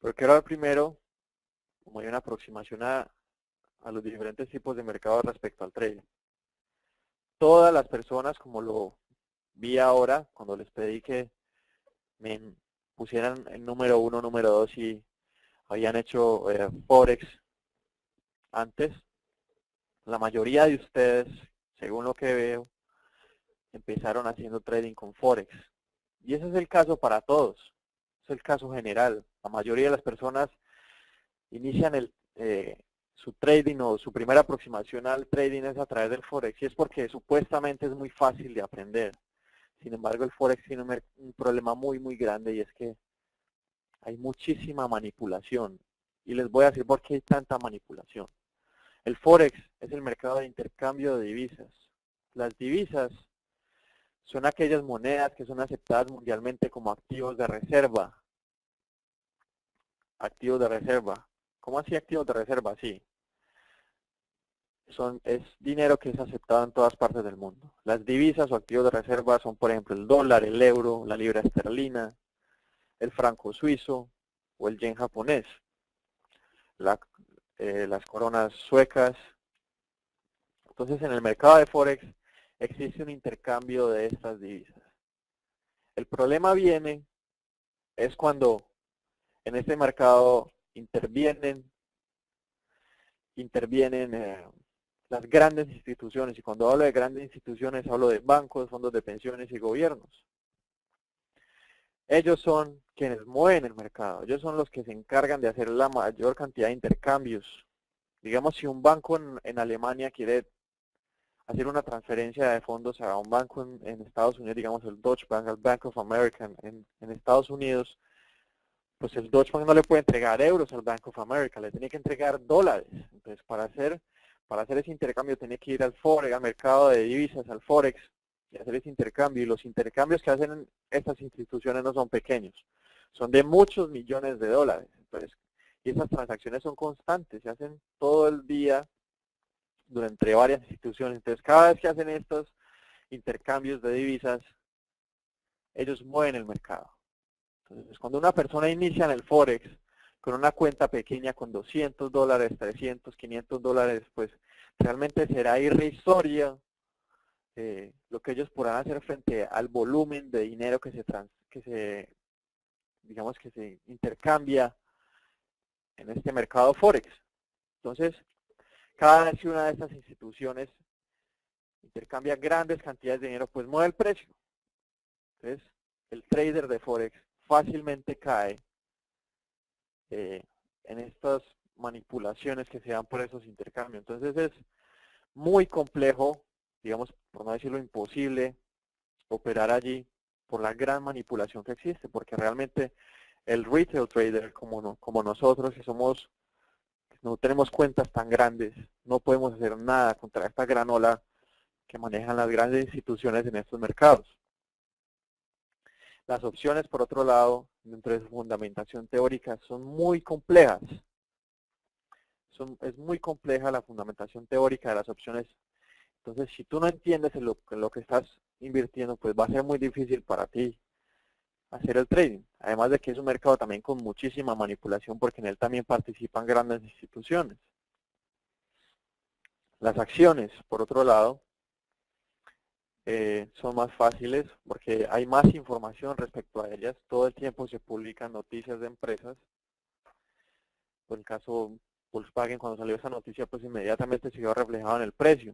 Pero quiero hablar primero, como hay una aproximación a los diferentes tipos de mercado respecto al trading. Todas las personas, como lo vi ahora, cuando les pedí que me pusieran el número 1, número 2 y habían hecho Forex antes, la mayoría de ustedes, según lo que veo, empezaron haciendo trading con Forex. Y ese es el caso para todos, es el caso general. La mayoría de las personas inician su trading o su primera aproximación al trading es a través del Forex, y es porque supuestamente es muy fácil de aprender. Sin embargo, el Forex tiene un problema muy grande, y es que hay muchísima manipulación. Y les voy a decir por qué hay tanta manipulación. El Forex es el mercado de intercambio de divisas. Las divisas son aquellas monedas que son aceptadas mundialmente como activos de reserva. Activos de reserva. ¿Cómo así activos de reserva? Sí. Es dinero que es aceptado en todas partes del mundo. Las divisas o activos de reserva son, por ejemplo, el dólar, el euro, la libra esterlina, el franco suizo o el yen japonés, las coronas suecas. Entonces, en el mercado de Forex existe un intercambio de estas divisas. El problema es cuando en este mercado intervienen las grandes instituciones, y cuando hablo de grandes instituciones hablo de bancos, fondos de pensiones y gobiernos. Ellos son quienes mueven el mercado, ellos son los que se encargan de hacer la mayor cantidad de intercambios. Digamos, si un banco en Alemania quiere hacer una transferencia de fondos a un banco en Estados Unidos, digamos el Deutsche Bank, el Bank of America en Estados Unidos, pues el Deutsche Bank no le puede entregar euros al Bank of America, le tiene que entregar dólares. Entonces, para hacer ese intercambio tiene que ir al Forex, al mercado de divisas, al Forex, y hacer ese intercambio. Y los intercambios que hacen estas instituciones no son pequeños, son de muchos millones de dólares. Entonces, y esas transacciones son constantes, se hacen todo el día durante varias instituciones. Entonces, cada vez que hacen estos intercambios de divisas, ellos mueven el mercado. Entonces, cuando una persona inicia en el Forex con una cuenta pequeña, con $200, 300, $500, pues realmente será irrisoria lo que ellos podrán hacer frente al volumen de dinero digamos que se intercambia en este mercado Forex. Entonces, cada vez que una de estas instituciones intercambia grandes cantidades de dinero, pues mueve el precio. Entonces, el trader de Forex fácilmente cae en estas manipulaciones que se dan por esos intercambios. Entonces es muy complejo, digamos, por no decirlo imposible, operar allí por la gran manipulación que existe, porque realmente el retail trader como nosotros, que no tenemos cuentas tan grandes, no podemos hacer nada contra esta gran ola que manejan las grandes instituciones en estos mercados. Las opciones, por otro lado, dentro de su fundamentación teórica, son muy complejas. Es muy compleja la fundamentación teórica de las opciones. Entonces, si tú no entiendes en lo que estás invirtiendo, pues va a ser muy difícil para ti hacer el trading. Además de que es un mercado también con muchísima manipulación, porque en él también participan grandes instituciones. Las acciones, por otro lado, son más fáciles porque hay más información respecto a ellas. Todo el tiempo se publican noticias de empresas. Por el caso Volkswagen, cuando salió esa noticia, pues inmediatamente se vio reflejado en el precio.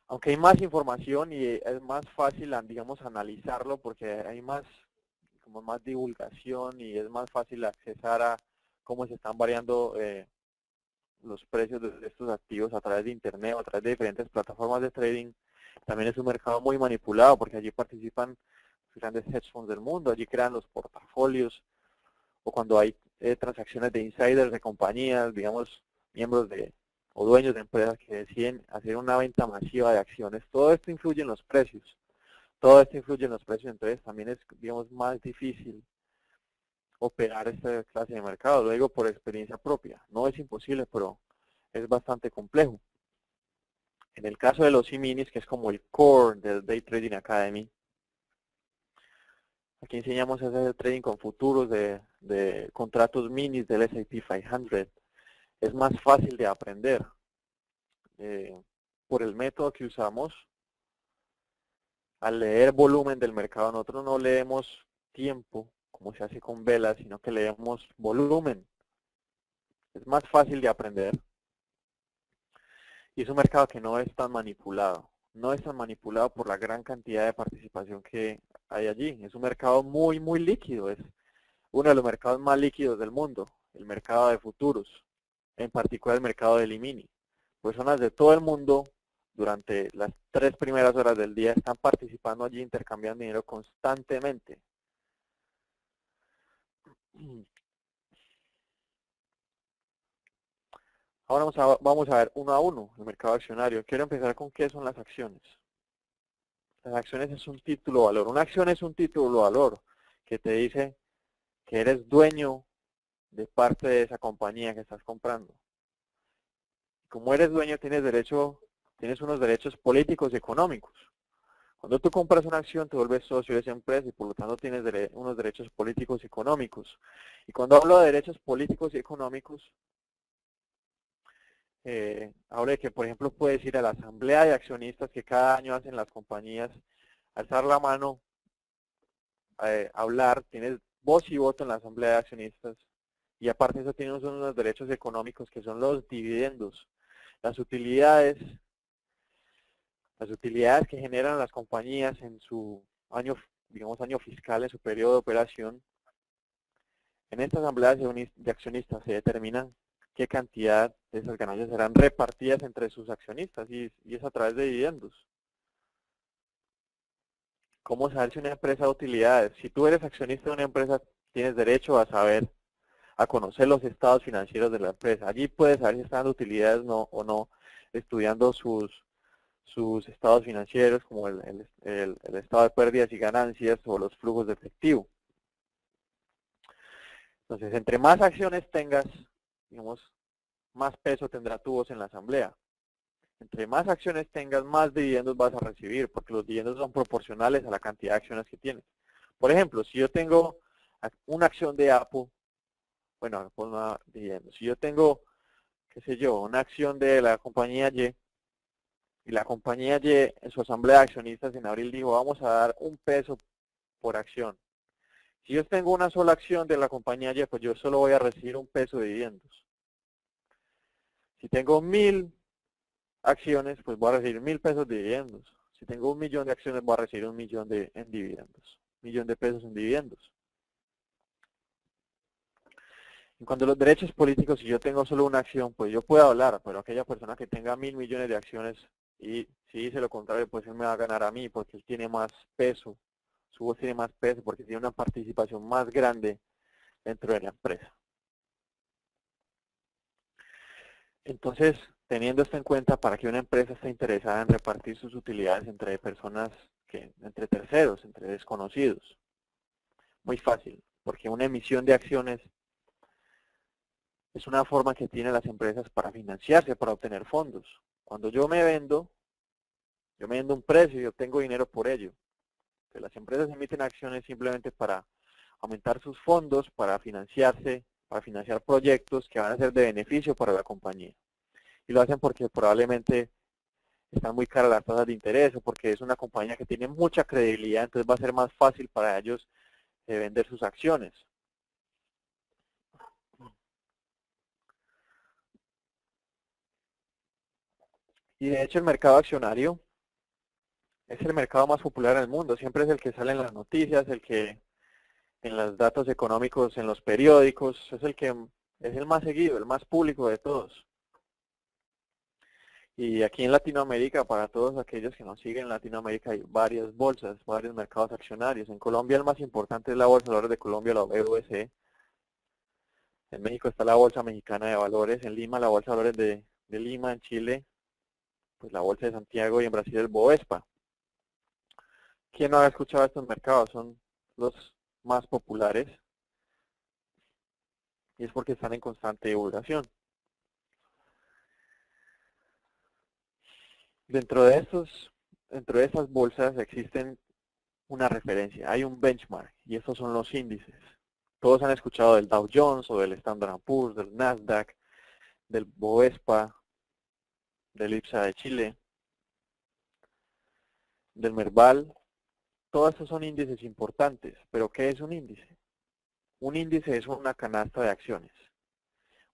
Aunque hay más información y es más fácil, digamos, analizarlo porque hay más divulgación y es más fácil accesar a cómo se están variando los precios de estos activos a través de internet o a través de diferentes plataformas de trading. También es un mercado muy manipulado porque allí participan los grandes hedge funds del mundo, allí crean los portafolios, o cuando hay transacciones de insiders de compañías, digamos, miembros o dueños de empresas que deciden hacer una venta masiva de acciones. Todo esto influye en los precios. Todo esto influye en los precios, entonces también es, digamos, más difícil operar esta clase de mercado. Lo digo por experiencia propia. No es imposible, pero es bastante complejo. En el caso de los E-minis, que es como el core del Day Trading Academy, Aquí enseñamos a hacer trading con futuros de contratos minis del S&P 500. Es más fácil de aprender. Por el método que usamos, al leer volumen del mercado, nosotros no leemos tiempo, como se hace con velas, sino que leemos volumen. Es más fácil de aprender. Y es un mercado que no es tan manipulado. No es tan manipulado por la gran cantidad de participación que hay allí. Es un mercado muy, muy líquido. Es uno de los mercados más líquidos del mundo, el mercado de futuros, en particular el mercado del E-mini. Personas de todo el mundo durante las 3 primeras horas del día están participando allí, intercambiando dinero constantemente. Ahora vamos a ver uno a uno el mercado accionario. Quiero empezar con qué son las acciones. Las acciones es un título valor. Una acción es un título valor que te dice que eres dueño de parte de esa compañía que estás comprando. Como eres dueño, tienes unos derechos políticos y económicos. Cuando tú compras una acción, te vuelves socio de esa empresa y por lo tanto tienes unos derechos políticos y económicos. Y cuando hablo de derechos políticos y económicos, hablo de que, por ejemplo, puedes ir a la asamblea de accionistas que cada año hacen las compañías, alzar la mano, hablar, tienes voz y voto en la asamblea de accionistas. Y aparte de eso tienes unos derechos económicos que son los dividendos, las utilidades que generan las compañías en su año, digamos, año fiscal, en su periodo de operación. En esta asamblea de accionistas se determina qué cantidad de esas ganancias serán repartidas entre sus accionistas y es a través de dividendos. ¿Cómo saber si una empresa da utilidades? Si tú eres accionista de una empresa, tienes derecho a saber, a conocer los estados financieros de la empresa. Allí puedes saber si están dando utilidades o no, estudiando sus estados financieros, como el estado de pérdidas y ganancias o los flujos de efectivo. Entonces, entre más acciones tengas, digamos, más peso tendrá tu voz en la asamblea. Entre más acciones tengas, más dividendos vas a recibir, porque los dividendos son proporcionales a la cantidad de acciones que tienes. Por ejemplo, si yo tengo una acción de Apple, bueno, pues no dividendos. Si yo tengo, qué sé yo, una acción de la compañía y la compañía Y en su asamblea de accionistas en abril dijo, vamos a dar $1 por acción. Si yo tengo una sola acción de la compañía Y, pues yo solo voy a recibir $1 de dividendos. Si tengo 1000 acciones, pues voy a recibir $1000 de dividendos. Si tengo 1.000.000 de acciones, voy a recibir 1.000.000 en dividendos. 1.000.000 de pesos en dividendos. En cuanto a los derechos políticos, si yo tengo solo una acción, pues yo puedo hablar, pero aquella persona que tenga 1.000.000.000 de acciones y si dice lo contrario, pues él me va a ganar a mí porque él tiene más peso, su voz tiene más peso porque tiene una participación más grande dentro de la empresa. Entonces, teniendo esto en cuenta, para que una empresa esté interesada en repartir sus utilidades entre personas, entre terceros, entre desconocidos, muy fácil, porque una emisión de acciones es una forma que tienen las empresas para financiarse, para obtener fondos. Cuando yo me vendo un precio y obtengo dinero por ello. Que las empresas emiten acciones simplemente para aumentar sus fondos, para financiarse, para financiar proyectos que van a ser de beneficio para la compañía. Y lo hacen porque probablemente están muy caras las tasas de interés o porque es una compañía que tiene mucha credibilidad, entonces va a ser más fácil para ellos vender sus acciones. Y de hecho el mercado accionario es el mercado más popular en el mundo, siempre es el que sale en las noticias, el que en los datos económicos, en los periódicos, es el más seguido, el más público de todos. Y aquí en Latinoamérica, para todos aquellos que nos siguen en Latinoamérica, hay varias bolsas, varios mercados accionarios. En Colombia el más importante es la Bolsa de Valores de Colombia, la BVC. En México está la Bolsa Mexicana de Valores, en Lima la Bolsa de Valores de Lima, en Chile, pues la Bolsa de Santiago y en Brasil el Bovespa. ¿Quién no ha escuchado estos mercados? Son los más populares y es porque están en constante divulgación. Dentro de estas bolsas existen una referencia, hay un benchmark, y estos son los índices. Todos han escuchado del Dow Jones o del Standard & Poor's, del Nasdaq, del Bovespa, del IPSA de Chile, del Merval. Todos estos son índices importantes, pero ¿qué es un índice? Un índice es una canasta de acciones.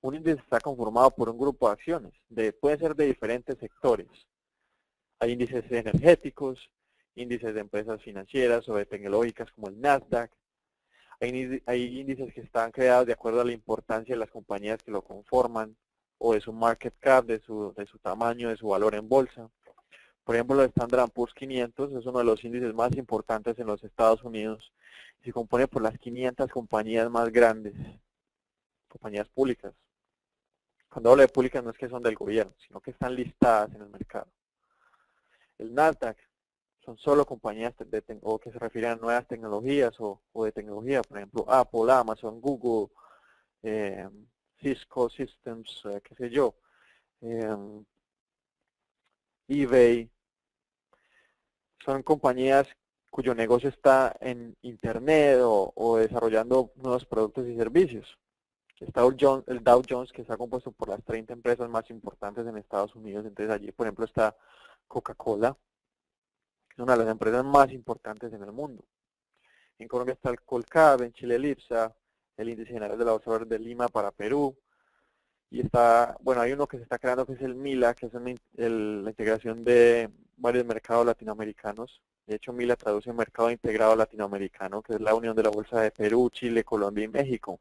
Un índice está conformado por un grupo de acciones, puede ser de diferentes sectores. Hay índices energéticos, índices de empresas financieras o de tecnológicas como el Nasdaq. Hay índices que están creados de acuerdo a la importancia de las compañías que lo conforman, o de su market cap, de su tamaño, de su valor en bolsa. Por ejemplo, el Standard & Poor's 500 es uno de los índices más importantes en los Estados Unidos y se compone por las 500 compañías más grandes, compañías públicas. Cuando hablo de públicas no es que son del gobierno, sino que están listadas en el mercado. El Nasdaq son solo compañías o que se refieren a nuevas tecnologías o de tecnología, por ejemplo, Apple, Amazon, Google, Cisco Systems, qué sé yo, eBay. Son compañías cuyo negocio está en Internet o desarrollando nuevos productos y servicios. El Dow Jones, que está compuesto por las 30 empresas más importantes en Estados Unidos. Entonces allí, por ejemplo, está Coca-Cola, que es una de las empresas más importantes en el mundo. En Colombia está el Colcap, en Chile el IPSA, el Índice General de la Bolsa de Lima para Perú. Y está, bueno, hay uno que se está creando que es el MILA, que es la integración de varios mercados latinoamericanos. De hecho, MILA traduce Mercado Integrado Latinoamericano, que es la unión de la bolsa de Perú, Chile, Colombia y México.